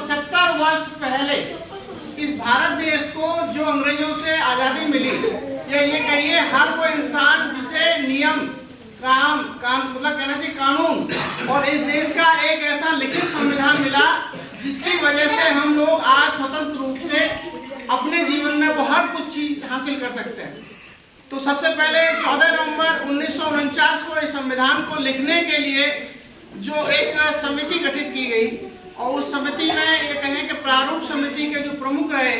75 वर्ष पहले इस भारत देश को जो अंग्रेजों से आजादी मिली, या ये कहिए हर वो इंसान जिसे नियम मतलब कहना चाहिए कानून और इस देश का एक ऐसा लिखित संविधान मिला जिसकी वजह से हम लोग आज स्वतंत्र रूप से अपने जीवन में वो हर कुछ चीज हासिल कर सकते हैं। तो सबसे पहले 14 नवंबर 1949 को इस संविधान को लिखने के लिए जो एक समिति गठित की गई, और उस समिति में ये कहें कि प्रारूप समिति के जो प्रमुख रहे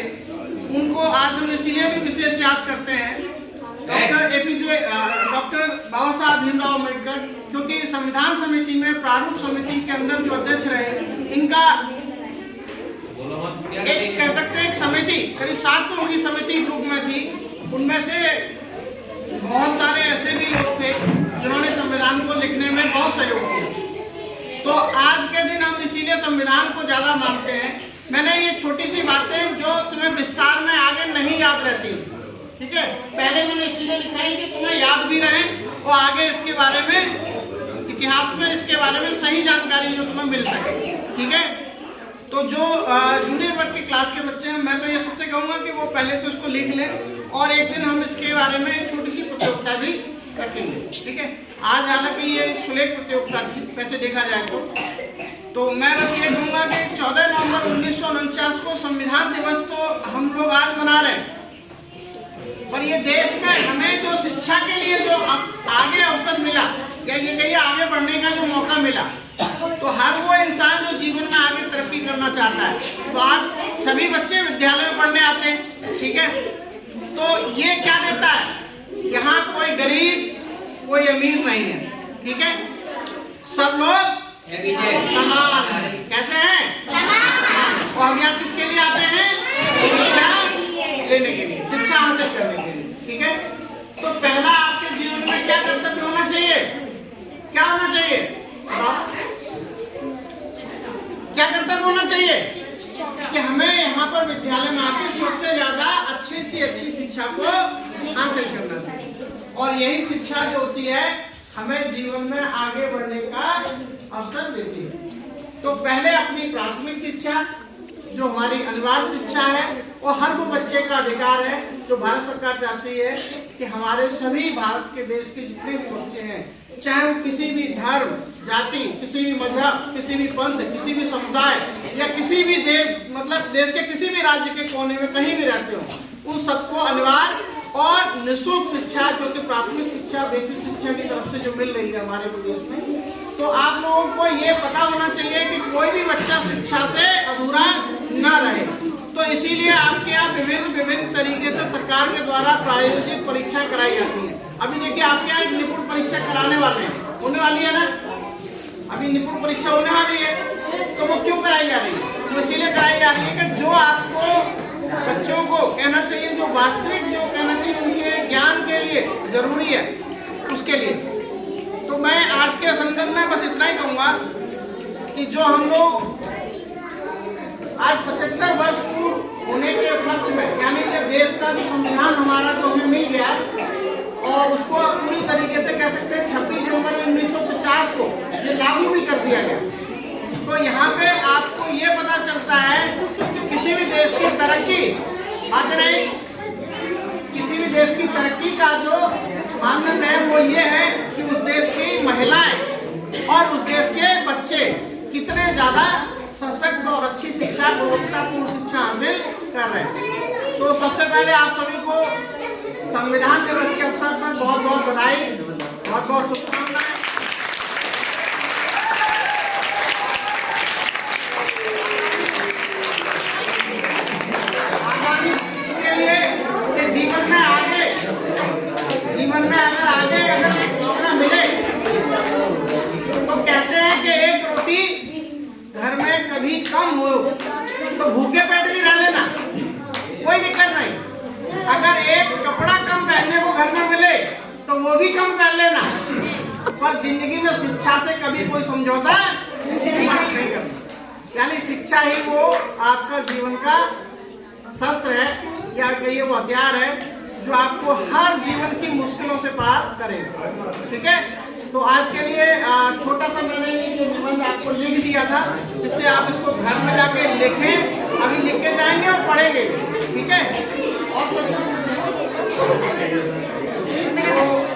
उनको आज हम इसीलिए भी विशेष याद करते हैं, डॉक्टर बाबा साहब भीमराव अम्बेडकर, क्योंकि संविधान समिति में प्रारूप समिति के अंदर जो अध्यक्ष रहे, इनका एक कह सकते हैं एक समिति करीब 7 लोगों की समिति ग्रुप में थी। उनमें से बहुत सारे ऐसे भी लोग थे जिन्होंने संविधान को लिखने में बहुत सहयोग किया। तो आज के दिन हम इसीलिए संविधान को ज्यादा मानते हैं। मैंने ये छोटी सी बातें जो तुम्हें विस्तार में आगे नहीं याद रहती, ठीक है, पहले मैंने इसीलिए लिखा है कि तुम्हें याद भी रहे और आगे इसके बारे में इतिहास में इसके बारे में सही जानकारी जो तुम्हें मिल सके, ठीक है। तो जो जूनियर वर्ग की क्लास के बच्चे हैं, मैं तो ये सबसे कहूँगा कि वो पहले तो इसको लिख लें और एक दिन हम इसके बारे में छोटी सी प्रतियोगिता भी रखेंगे, ठीक है। आज हालांकि ये सुलेख प्रतियोगिता थी वैसे देखा जाए तो मैं बस ये कहूँगा कि 14 नवंबर 1949 को संविधान दिवस तो हम लोग आज मना रहे हैं, पर ये देश में हमें जो शिक्षा के लिए जो आगे अवसर मिला, या ये कहिए आगे बढ़ने का जो मौका मिला, तो हर वो इंसान जो जीवन में आगे तरक्की करना चाहता है, तो आज सभी बच्चे विद्यालय में पढ़ने आते हैं, ठीक है। तो ये क्या देता है, यहाँ कोई गरीब कोई अमीर नहीं है, ठीक है, सब लोग समान है। कैसे हैं? समान। और हम यहाँ किसके लिए आते हैं? शिक्षा लेने के लिए, शिक्षा हासिल करने के लिए, ठीक है। तो पहला आपके जीवन में क्या कर्तव्य होना चाहिए? क्या होना चाहिए? क्या कर्तव्य होना चाहिए? कि हमें यहाँ पर विद्यालय में आकर सबसे ज्यादा अच्छी से अच्छी शिक्षा को हासिल करना चाहिए, और यही शिक्षा जो होती है हमें जीवन में आगे बढ़ने का अवसर देती है। तो पहले अपनी प्राथमिक शिक्षा जो हमारी अनिवार्य शिक्षा है, और हर वो बच्चे का अधिकार है जो भारत सरकार चाहती है कि हमारे सभी भारत के देश के जितने भी बच्चे हैं, चाहे वो किसी भी धर्म, जाति, किसी भी मजहब, किसी भी पंथ, किसी भी समुदाय या किसी भी देश, मतलब देश के किसी भी राज्य के कोने में कहीं भी रहते हो, उन सबको अनिवार्य और निःशुल्क शिक्षा जो कि प्राथमिक शिक्षा, बेसिक शिक्षा की तरफ से जो मिल रही है हमारे प्रदेश में। तो आप लोगों को ये पता होना चाहिए कि कोई भी बच्चा शिक्षा से अधूरा न रहे। तो इसीलिए आपके यहाँ विभिन्न तरीके से सरकार के द्वारा प्रायोजित परीक्षा कराई जाती है। अभी देखिए आपके यहाँ एक निपुण परीक्षा कराने वाले हैं, होने वाली है ना, अभी निपुण परीक्षा होने वाली है। तो वो क्यों कराई जा रही है? वो इसीलिए कराई जा रही है कि जो आपको बच्चों को कहना चाहिए, जो वास्तविक जो कहना चाहिए उनके ज्ञान के लिए जरूरी है, उसके लिए। तो मैं आज के संदर्भ में बस इतना ही कहूँगा कि जो हम लोग आज 75 वर्ष पूर्व होने के उपलक्ष्य में, यानी कि देश का जो संविधान हमारा जो हमें मिल गया और उसको पूरी तरीके से कह सकते हैं 26 जनवरी 1950 को ये लागू भी कर दिया गया। तो यहाँ पे आपको ये पता चलता है कि किसी भी देश की तरक्की, बात नहीं, किसी भी देश की तरक्की का जो मानदंड है वो ये है कि उस देश की महिलाएं और उस देश के बच्चे कितने ज्यादा सशक्त और अच्छी शिक्षा, गुणवत्तापूर्ण शिक्षा हासिल कर रहे हैं। तो सबसे पहले आप सभी को संविधान दिवस के अवसर पर बहुत बहुत बधाई, बहुत बहुत शुभकामनाएं। इसके लिए कि जीवन में अगर मौका मिले तो कहते हैं कि एक रोटी घर में कभी कम हो तो भूखे पेट भी रह लेना, कोई दिक्कत नहीं। अगर एक कपड़ा कम पहनने को घर में मिले तो वो भी कम पहन लेना, पर जिंदगी में शिक्षा से कभी कोई समझौता नहीं करना। यानी शिक्षा ही वो आपका जीवन का शस्त्र है, या कहिए वो हथियार है जो आपको हर जीवन की मुश्किलों से पार करेगा, ठीक है। तो आज के लिए छोटा सा मैंने जो निबंध आपको लिख दिया दिया था, जिससे आप इसको घर में जाके लिखें, अभी लिख के जाएंगे और पढ़ेंगे, ठीक है। और